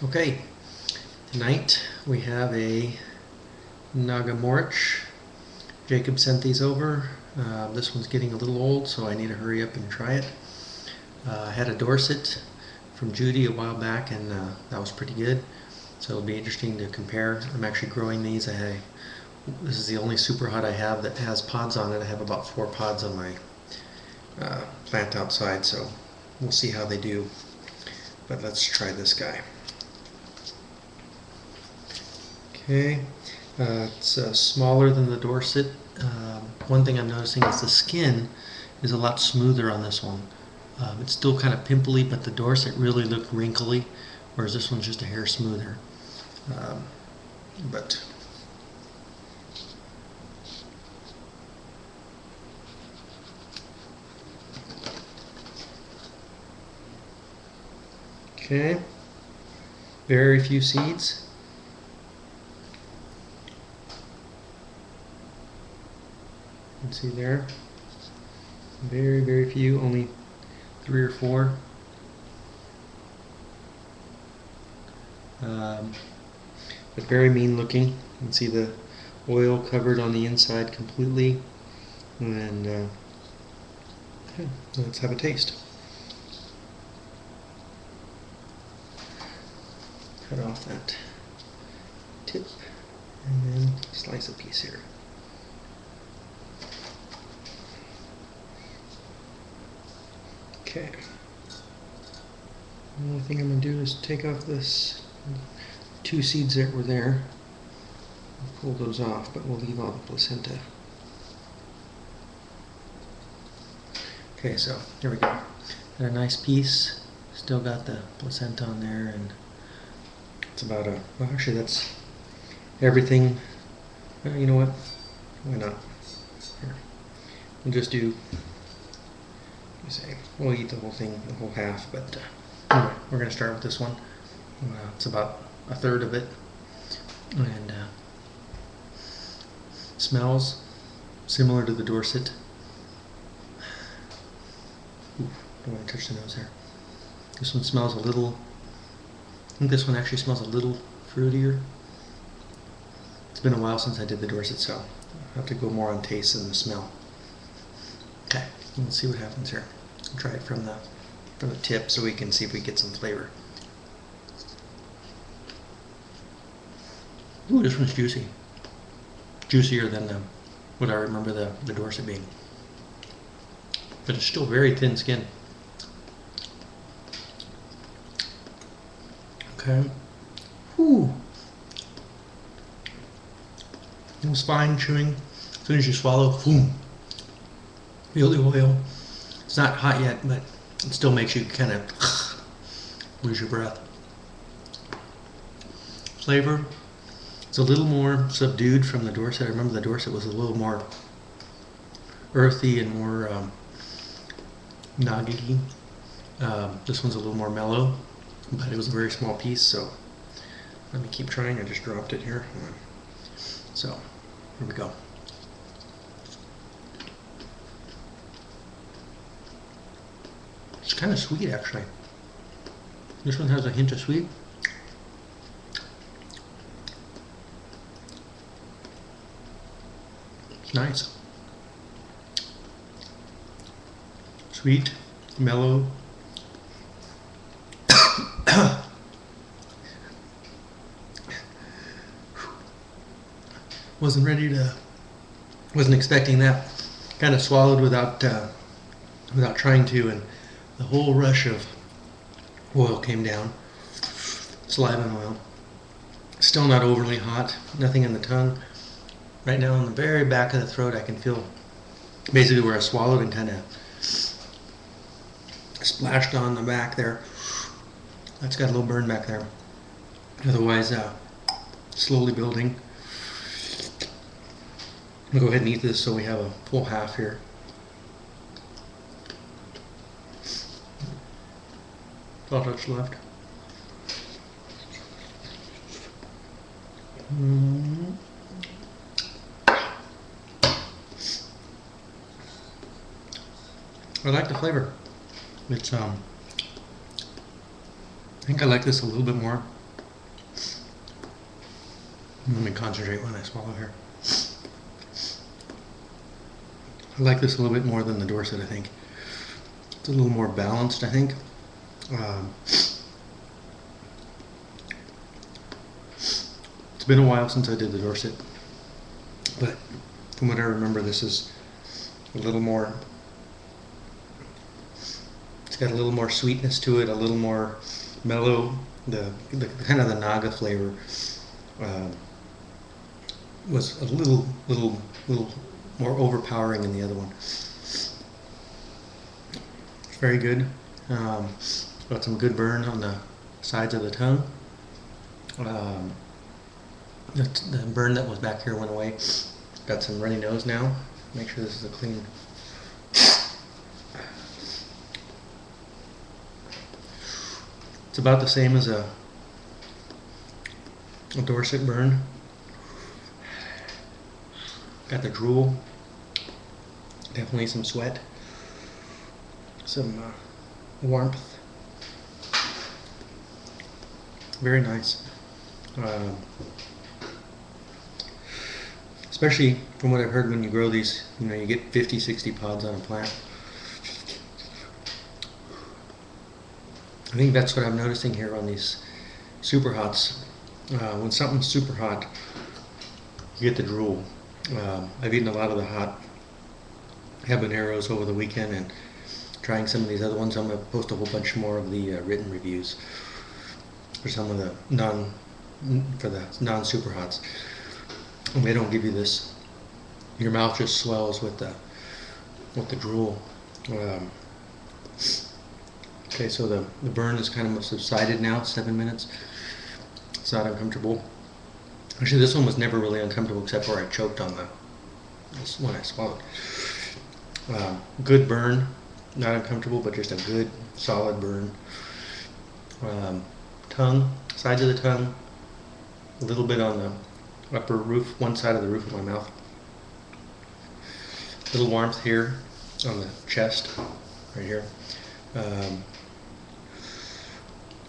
Okay, tonight we have a Naga Morich. Jacob sent these over. This one's getting a little old, so I need to hurry up and try it. I had a Dorset from Judy a while back, and that was pretty good. So it'll be interesting to compare. I'm actually growing these. This is the only super hot I have that has pods on it. I have about 4 pods on my plant outside, so we'll see how they do. But let's try this guy. Okay, it's smaller than the Dorset. One thing I'm noticing is the skin is a lot smoother on this one. It's still kind of pimply, but the Dorset really looked wrinkly, whereas this one's just a hair smoother. Okay, very few seeds. You can see there, very few, only 3 or 4. But very mean looking. You can see the oil covered on the inside completely. And yeah, let's have a taste. Cut off that tip and then slice a piece here. Okay. The only thing I'm going to do is take off this 2 seeds that were there. Pull those off, but we'll leave all the placenta. Okay, so here we go. Got a nice piece. Still got the placenta on there, and it's about a, well, actually that's everything. You know what? Why not? Here. We'll just do, we'll eat the whole thing, the whole half, but anyway, we're going to start with this one. It's about 1/3 of it, and smells similar to the Dorset. Ooh, don't want to touch the nose there. This one smells a little, I think this one actually smells a little fruitier. It's been a while since I did the Dorset, so I'll have to go more on taste than the smell. Okay, let's see what happens here. I'll try it from the tip so we can see if we get some flavor. Ooh, this one's juicy. Juicier than what I remember the Dorset being. But it's still very thin skin. Okay. Whew. It was fine chewing. As soon as you swallow, boom. Feel the oil. It's not hot yet, but it still makes you kind of lose your breath. Flavor, it's a little more subdued from the Dorset. I remember the Dorset was a little more earthy and more nugget-y. This one's a little more mellow, but it was a very small piece, so let me keep trying. I just dropped it here. So, here we go. It's kind of sweet, actually. This one has a hint of sweet. It's nice. Sweet, mellow. Wasn't expecting that. Kind of swallowed without trying to, and the whole rush of oil came down. Saliva and oil. Still not overly hot. Nothing in the tongue. Right now on the very back of the throat I can feel basically where I swallowed and kind of splashed on the back there. That's got a little burn back there. Otherwise, slowly building. I'm going to go ahead and eat this so we have a full half here. All that's left. I like the flavor. It's I think I like this a little bit more. Let me concentrate when I swallow here. I like this a little bit more than the Dorset, I think. It's a little more balanced, I think. It's been a while since I did the Dorset, but from what I remember, this is a little more, it's got a little more sweetness to it, a little more mellow. The kind of the Naga flavor was a little more overpowering in the other one. Very good. Got some good burn on the sides of the tongue. The burn that was back here went away. Got some runny nose now. Make sure this is a clean. It's about the same as a Dorset burn. Got the drool. Definitely some sweat. Some warmth. Very nice. Especially from what I've heard, when you grow these, you know, you get 50, 60 pods on a plant. I think that's what I'm noticing here on these super hots. When something's super hot, you get the drool. I've eaten a lot of the hot habaneros over the weekend and trying some of these other ones. I'm going to post a whole bunch more of the written reviews for some of the non-super hots. And they don't give you this. Your mouth just swells with the drool. Okay, so the burn is kind of subsided now. 7 minutes. It's not uncomfortable. Actually, this one was never really uncomfortable except where I choked on this when I swallowed. Good burn, not uncomfortable, but just a good solid burn. Tongue, sides of the tongue, a little bit on the upper roof, one side of the roof of my mouth. A little warmth here on the chest, right here.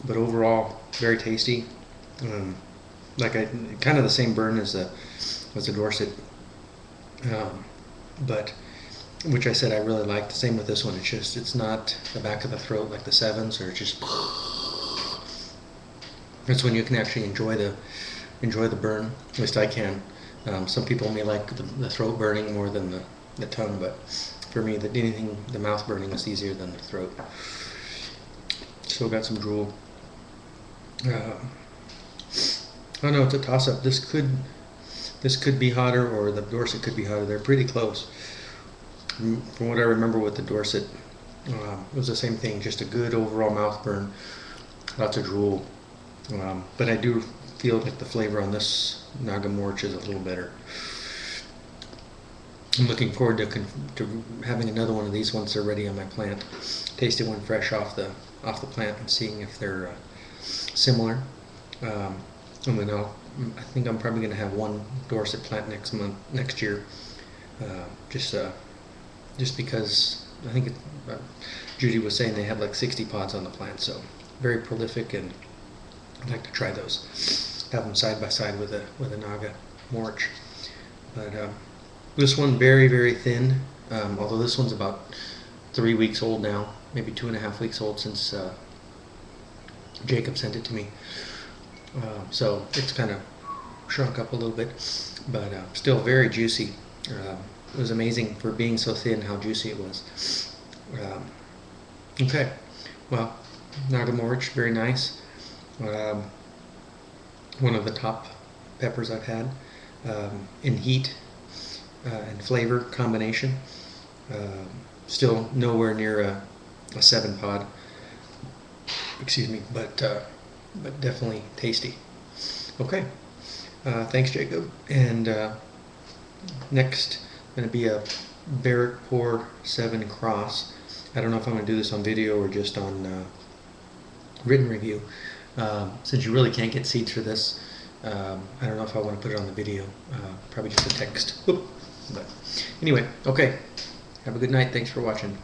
But overall, very tasty. Like kind of the same burn as the Dorset, but which I said I really like. The same with this one. It's not the back of the throat like the sevens, or it's just. That's when you can actually enjoy the burn. At least I can. Some people may like the throat burning more than the tongue, but for me, the mouth burning is easier than the throat. Still got some drool. Oh no, it's a toss-up. This could be hotter, or the Dorset could be hotter. They're pretty close. From what I remember with the Dorset, it was the same thing. Just a good overall mouth burn. Lots of drool. But I do feel like the flavor on this Naga Morich is a little better. I'm looking forward to having another one of these once they're ready on my plant. Tasting one fresh off the plant and seeing if they're similar. And then I think I'm probably going to have one Dorset plant next year. Just because I think Judy was saying they had like 60 pods on the plant, so very prolific, and I'd like to try those. Have them side by side with a Naga Morich. But this one very, very thin. Although this one's about 3 weeks old now, maybe 2.5 weeks old since Jacob sent it to me. So it's kind of shrunk up a little bit, but still very juicy. It was amazing for being so thin how juicy it was. Okay, well, Naga Morich, very nice. One of the top peppers I've had in heat and flavor combination. Still nowhere near a 7 pod. Excuse me, but definitely tasty. Okay, thanks Jacob. And next going to be a Barrick Pour 7 Cross. I don't know if I'm going to do this on video or just on written review. Since you really can't get seeds for this, I don't know if I want to put it on the video. Probably just a text. Oop. But anyway, okay. Have a good night. Thanks for watching.